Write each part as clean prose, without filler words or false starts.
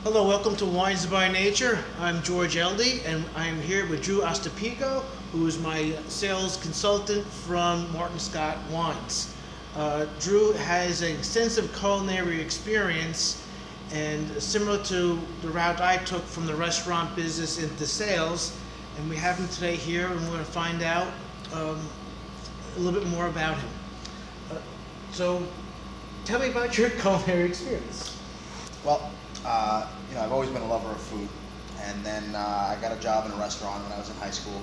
Hello, welcome to Wines by Nature. I'm George Eldy, and I'm here with Drew Ostipwko, who is my sales consultant from Martin Scott Wines. Drew has an extensive culinary experience, and similar to the route I took from the restaurant business into sales, and we have him today here, and we're going to find out a little bit more about him. So, tell me about your culinary experience. Well, I've always been a lover of food, and then I got a job in a restaurant when I was in high school,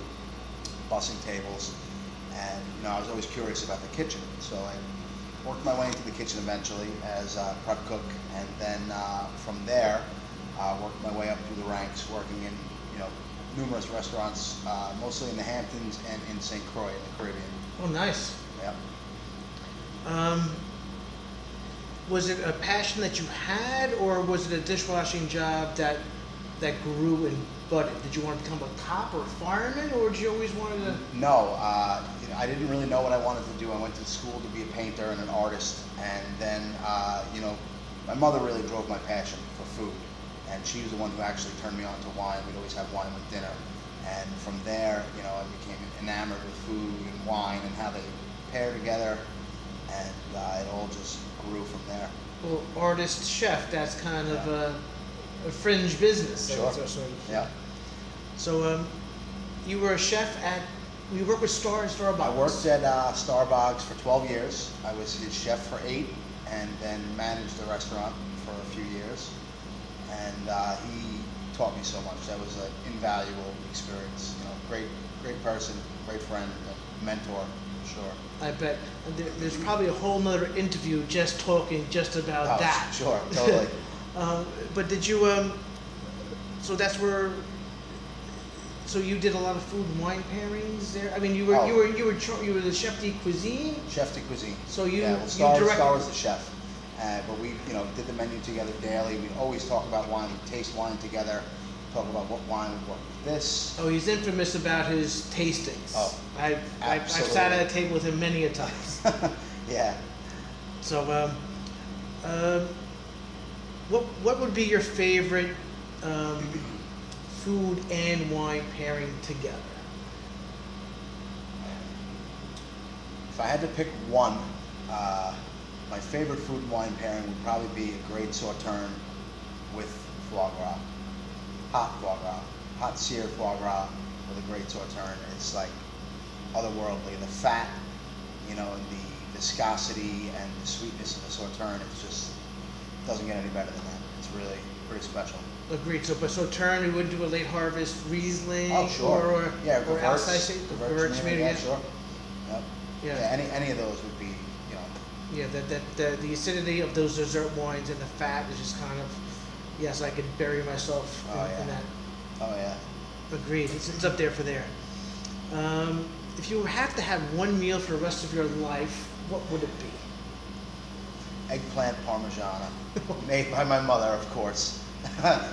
bussing tables, and I was always curious about the kitchen. So I worked my way into the kitchen eventually as a prep cook, and then from there, worked my way up through the ranks, working in numerous restaurants, mostly in the Hamptons and in St. Croix in the Caribbean. Oh, nice. Yep. Was it a passion that you had, or was it a dishwashing job that grew and budded? Did you want to become a cop or a fireman, or did you always want to? No, I didn't really know what I wanted to do. I went to school to be a painter and an artist, and then my mother really drove my passion for food, and she was the one who actually turned me on to wine. We'd always have wine with dinner, and from there, I became enamored with food and wine and how they pair together, and it all just grew from there. Well, artist chef, that's kind of a fringe business. Sure. Yeah. So you were a chef you worked with Starbucks? I worked at Starbucks for 12 years. I was his chef for 8, and then managed the restaurant for a few years. And he taught me so much. That was an invaluable experience. Great person, great friend, a mentor, for sure. I bet there's probably a whole nother interview just talking about that. Sure, totally. But did you? So you did a lot of food and wine pairings there. I mean, you were the chef de cuisine. Chef de cuisine. So you Star was the chef, but we did the menu together daily. We'd always talk about wine. We'd taste wine together. Talk about what wine would work with this. Oh, he's infamous about his tastings. Oh, I've sat at a table with him many a times. Yeah. So, what would be your favorite food and wine pairing together? If I had to pick one, my favorite food and wine pairing would probably be a great sauterne with foie gras. Hot foie gras, hot seared foie gras with a great sauterne. It's like otherworldly. The fat, and the viscosity and the sweetness of the sauterne, it just doesn't get any better than that. It's really pretty special. Agreed. So, but sauterne, we would do a late harvest Riesling. Oh, sure. Or Gewürz, maybe. yeah, sure. Yep. Yeah. Any of those would be, Yeah, the acidity of those dessert wines and the fat is just kind of. Yes, I could bury myself in that. Oh, yeah. Agreed. It's up there for there. If you have to have one meal for the rest of your life, what would it be? Eggplant parmigiana, made by my mother, of course.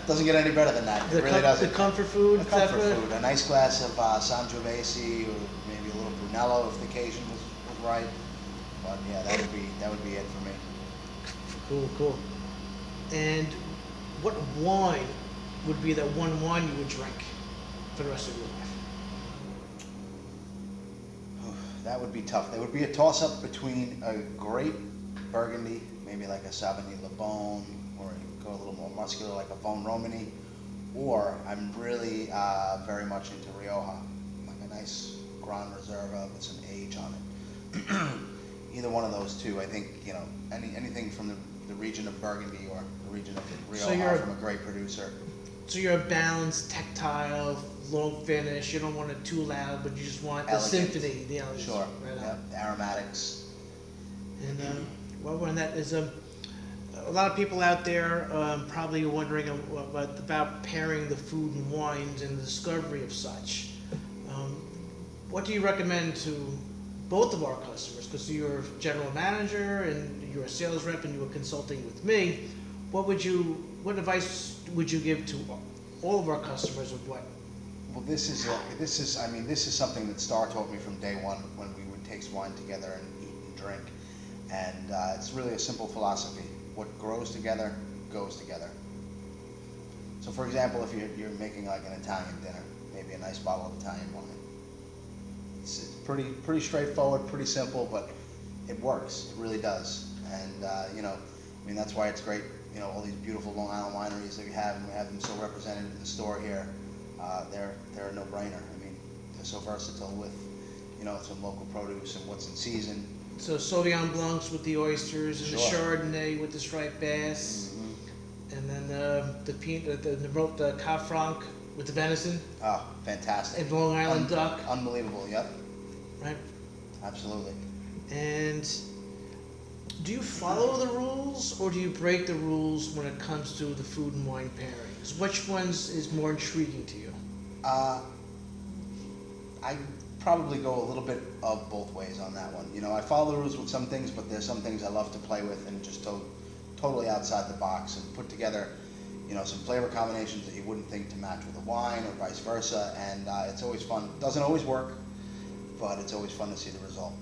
Doesn't get any better than that. It really doesn't. The comfort food. A comfort food. A nice glass of Sangiovese, or maybe a little Brunello if the occasion was right. But yeah, that would be it for me. Cool. And what wine would be that one wine you would drink for the rest of your life? That would be tough. There would be a toss-up between a great Burgundy, maybe like a Sauvignon Le Bon, or you go a little more muscular like a Vin Romani, or I'm really very much into Rioja, like a nice Grand Reserva with some age on it. Either one of those two, I think, anything from the region of Burgundy or the region of Rioja from a great producer. So you're a balanced, tactile, low finish. You don't want it too loud, but you just want the symphony, the elegance. Sure. Right. Yep. The aromatics. And when that is a lot of people out there probably wondering about pairing the food and wines and the discovery of such. What do you recommend to both of our customers? Because you're a general manager and you're a sales rep and you were consulting with me. What advice would you give to all of our customers of what? Well, this is something that Star taught me from day one when we would taste wine together and eat and drink. And it's really a simple philosophy. What grows together, goes together. So for example, if you're making like an Italian dinner, maybe a nice bottle of Italian wine. It's pretty straightforward, pretty simple, but it works. It really does. And you know, I mean, that's why it's great. You know, all these beautiful Long Island wineries that we have, and we have them so represented in the store here. They're a no-brainer. I mean, they're so versatile with, you know, some local produce and what's in season. So Sauvignon Blancs with the oysters, and Sure. the Chardonnay with the striped bass, Mm-hmm. and then the Cab Franc with the venison, Oh, fantastic. and Long Island duck, Unbelievable. Yep. right? Absolutely. And do you follow the rules, or do you break the rules when it comes to the food and wine pairings? Which ones is more intriguing to you? I probably go a little bit of both ways on that one. You know, I follow the rules with some things, but there's some things I love to play with and just totally outside the box and put together, you know, some flavor combinations that you wouldn't think to match with a wine or vice versa. And it's always fun. Doesn't always work, but it's always fun to see the result.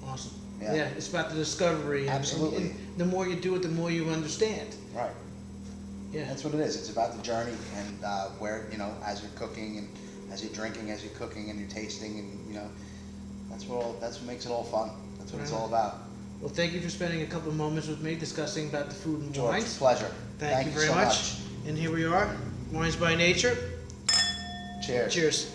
Awesome. Yeah. Yeah, it's about the discovery. Absolutely. And the more you do it, the more you understand. Right. Yeah. That's what it is. It's about the journey and where, you know, as you're cooking and as you're drinking, as you're cooking and you're tasting, and you know, that's what makes it all fun. That's what it's all about. Well, thank you for spending a couple of moments with me discussing about the food and George, it's wines. a pleasure. Thank you very so much. And here we are, Wines by Nature. Cheers. Cheers.